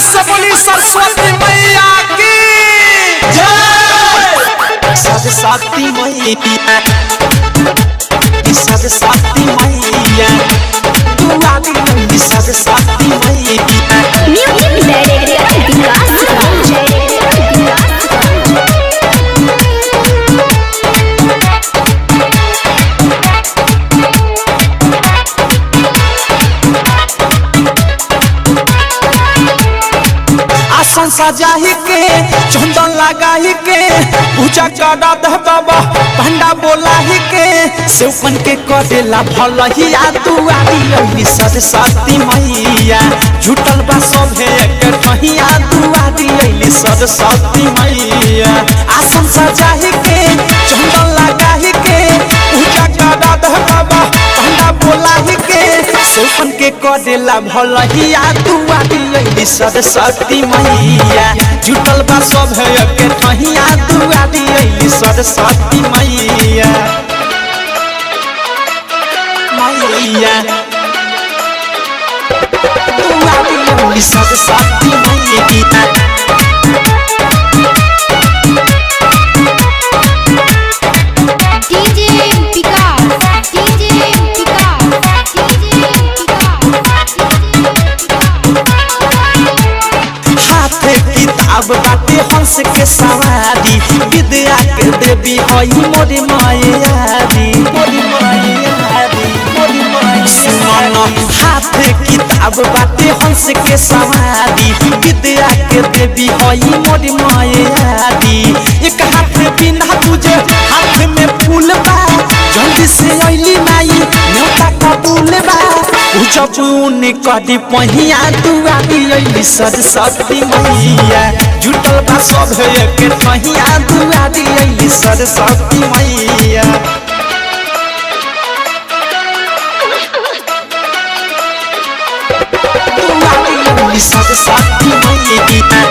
से बोली सरस्वती मैया की जय। सरस्वती मैया, सरस्वती मैया, तू आदि नहीं सरस्वती मैया। म्यूजिक डायरेक्टर विकास आसन सजाही के चंदन लगाही के पूजा करा दे बाबा भंडा बोलाही के सेवकन के करेला भलहिया तू आदि सरस्वती मैया झूठल बा सब है एक कहिया तू आदि सरस्वती मैया। आसन सजाही के चंदन लगाही के पूजा करा दे बाबा भंडा बोलाही के सेवकन के करेला भलहिया तू आदि सरस्वती मैया जुटल बा सब है के कहिया तू आदि सरस्वती मैया। मैया तू आदि सरस्वती मैया। किताब बाटे हंस के सवारी विद्या के देवी हई मोरी मायारी मोरी मायारी मोरी मायारी। हाथ किताब बाटे हंस के सवारी विद्या के देवी हई मोरी मायारी। एक हाथ में बिना तुझे हाथ में फूल बा जल्दी से अइली माई न्योता कबूल बा जबून कदी पहिया तू आदि सरस्वती मैया जुटल बा सब है के पहिया तू आदि सरस्वती मैया। तू आदि सरस्वती मैया।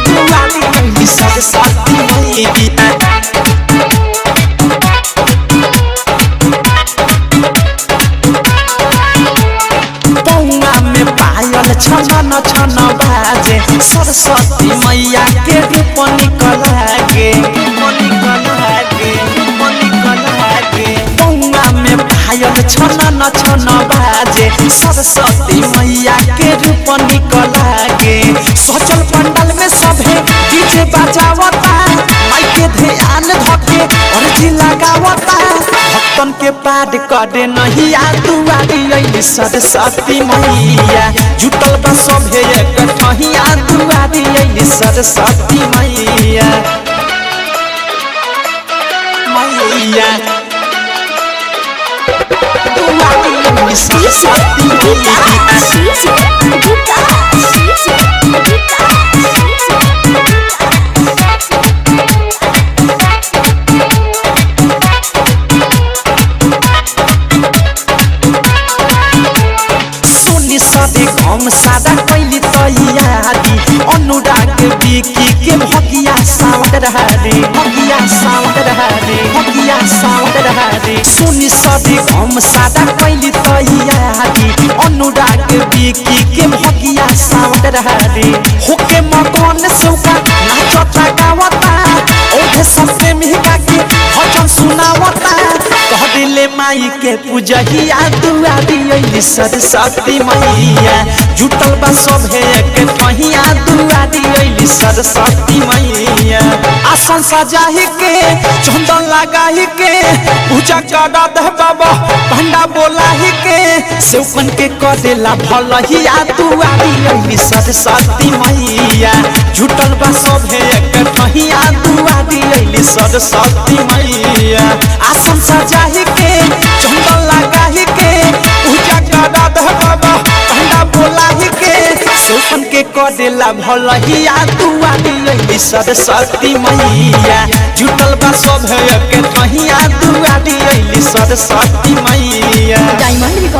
तू आदि सरस्वती मैया। छन छन बाजे सरस्वती मैया के रूप निकलागे पौआ में पायल छन छन बाजे सरस्वती मैया के रूप निकलागे। सचल पंडाल में सभे डीजे बजावता माई के ध्यान धके अर्जी लगावता भक्तन के पार करे नहीं तू आदि सरस्वती मैया जुटल बा सब है एक कहिया तू आदि सरस्वती मैया। मैया तू आदि सरस्वती मैया। हम सादा कैली तैयारी अनुराग बिकी के भगिया साउंड रहारे भगिया साउंड रहारे भगिया साउंड रहारे। सुनी सदी हम सादा कैली तैयारी अनुराग बिकी के भगिया साउंड रहारे। होके मगन सौका नाचता गावता ओढ़े सबसे मिहका के भजन सुनावता कह दिले माई के पूजहिया तू आदि सरस्वती मैया जुटल बा सब है के कहिया तू आदि सरस्वती मैया। आसन सजाही के चंदन लगाही के पूजा करा दे बाबा भंडा बोलाही के सेवकन के करेला भलहिया तू आदि सरस्वती मैया जुटल बा सब है के कहिया तू आदि सरस्वती मैया। आसन सजाही के चंदन लगाही के पूजा करा दे बाबा भंडा बोलाही के सेवकन के करेला भलहिया तू आदि सरस्वती मैया जुटल बा सब है के कहिया तू आदि सरस्वती मैया।